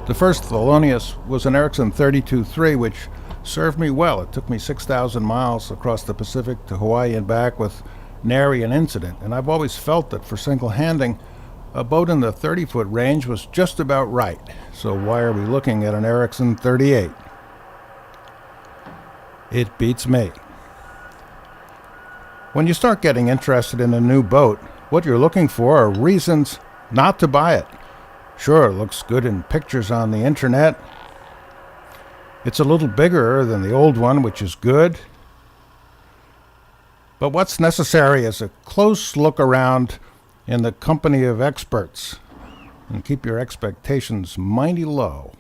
The first Thelonious was an Ericsson 32-3, which served me well. It took me 6,000 miles across the Pacific to Hawaii and back with nary an incident, and I've always felt that for single-handing, a boat in the 30-foot range was just about right. So why are we looking at an Ericsson 38? It beats me. When you start getting interested in a new boat, what you're looking for are reasons not to buy it. Sure, it looks good in pictures on the internet. It's a little bigger than the old one, which is good. But what's necessary is a close look around in the company of experts, and keep your expectations mighty low.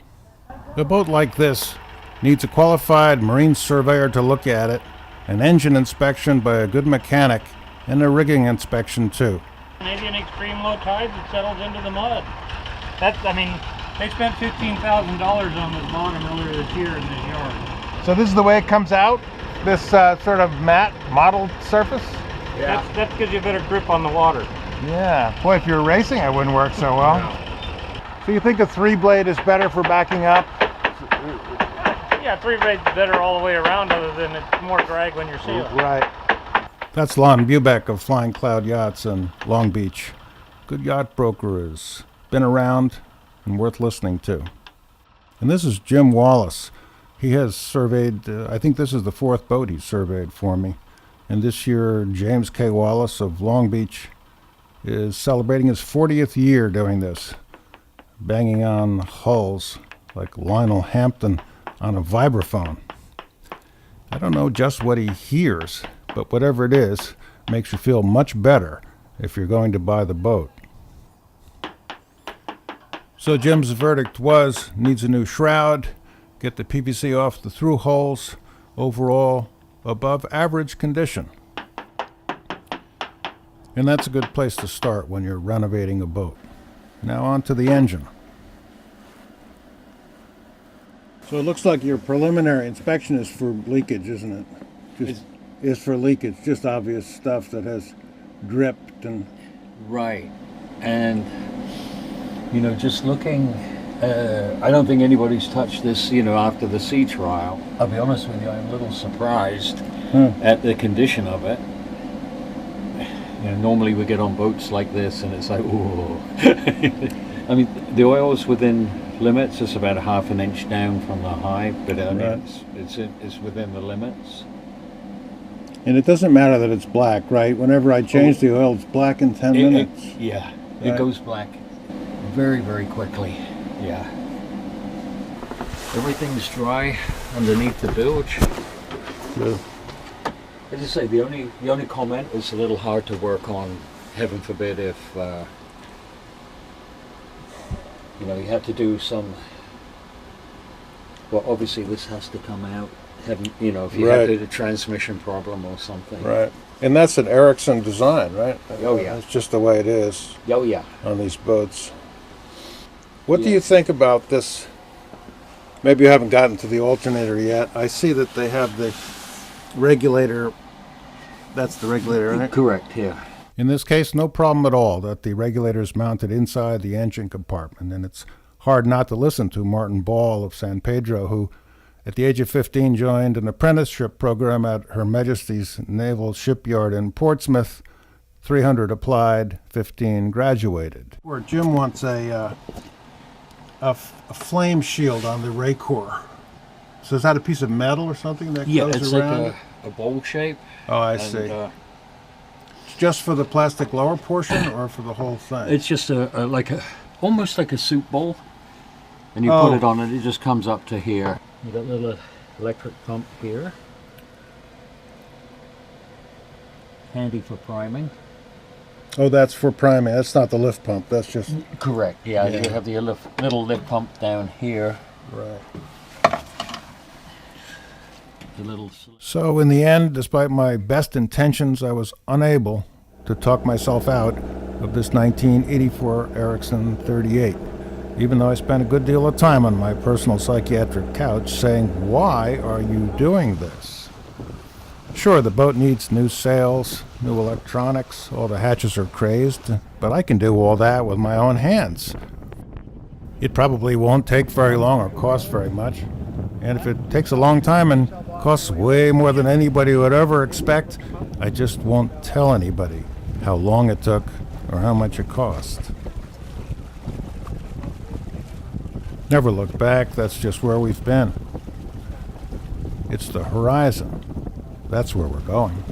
A boat like this needs a qualified marine surveyor to look at it, an engine inspection by a good mechanic, and a rigging inspection too. Maybe an extreme low tide that settles into the mud. They spent $15,000 on this bottom earlier this year in this yard. So this is the way it comes out? This sort of matte mottled surface? Yeah. That gives you a better grip on the water. Yeah. Boy, if you're racing, it wouldn't work so well. No. So you think a 3-blade is better for backing up? Yeah, 3-blade's better all the way around, other than it's more drag when you're sailing. Right. That's Lon Bubeck of Flying Cloud Yachts in Long Beach. Good yacht broker, has been around and worth listening to. And this is Jim Wallace. He has surveyed, I think this is the 4th boat he's surveyed for me. And this year, James K. Wallace of Long Beach is celebrating his 40th year doing this, banging on hulls like Lionel Hampton on a vibraphone. I don't know just what he hears, but whatever it is, makes you feel much better if you're going to buy the boat. So Jim's verdict was, needs a new shroud, get the PVC off the through holes, overall above average condition. And that's a good place to start when you're renovating a boat. Now on to the engine. So it looks like your preliminary inspection is for leakage, isn't it? Is for leakage, just obvious stuff that has dripped and... Right. And, just looking, I don't think anybody's touched this, after the sea trial. I'll be honest with you, I'm a little surprised at the condition of it. Normally we get on boats like this and it's like, ooh. I mean, the oil's within limits. It's about a half an inch down from the high, but I mean, it's within the limits. And it doesn't matter that it's black, right? Whenever I change the oil, it's black in 10 minutes. It goes black very, very quickly. Yeah. Everything's dry underneath the bilge. Yeah. As I say, the only comment is a little hard to work on. Heaven forbid if you had to do some. Well, obviously this has to come out. If you had a transmission problem or something. Right. And that's an Ericsson design, right? Oh yeah. It's just the way it is. Oh yeah. On these boats. What do you think about this? Maybe you haven't gotten to the alternator yet. I see that they have the regulator. That's the regulator, right? Correct, yeah. In this case, no problem at all that the regulator is mounted inside the engine compartment. And it's hard not to listen to Martin Ball of San Pedro, who at the age of 15 joined an apprenticeship program at Her Majesty's Naval Shipyard in Portsmouth. 300 applied, 15 graduated. Where Jim wants a flame shield on the Raycor. So is that a piece of metal or something that goes it's around? like a bowl shape. Oh, I see. It's just for the plastic lower portion or for the whole thing? It's just almost like a soup bowl. And you put it on it just comes up to here. You got a little electric pump here. Handy for priming. Oh, that's for priming. That's not the lift pump. That's just... Correct. Yeah. You have the little lift pump down here. Right. So in the end, despite my best intentions, I was unable to talk myself out of this 1984 Ericsson 38, even though I spent a good deal of time on my personal psychiatric couch saying, why are you doing this? Sure, the boat needs new sails, new electronics, all the hatches are crazed, but I can do all that with my own hands. It probably won't take very long or cost very much. And if it takes a long time and costs way more than anybody would ever expect, I just won't tell anybody how long it took or how much it cost. Never look back, that's just where we've been. It's the horizon. That's where we're going.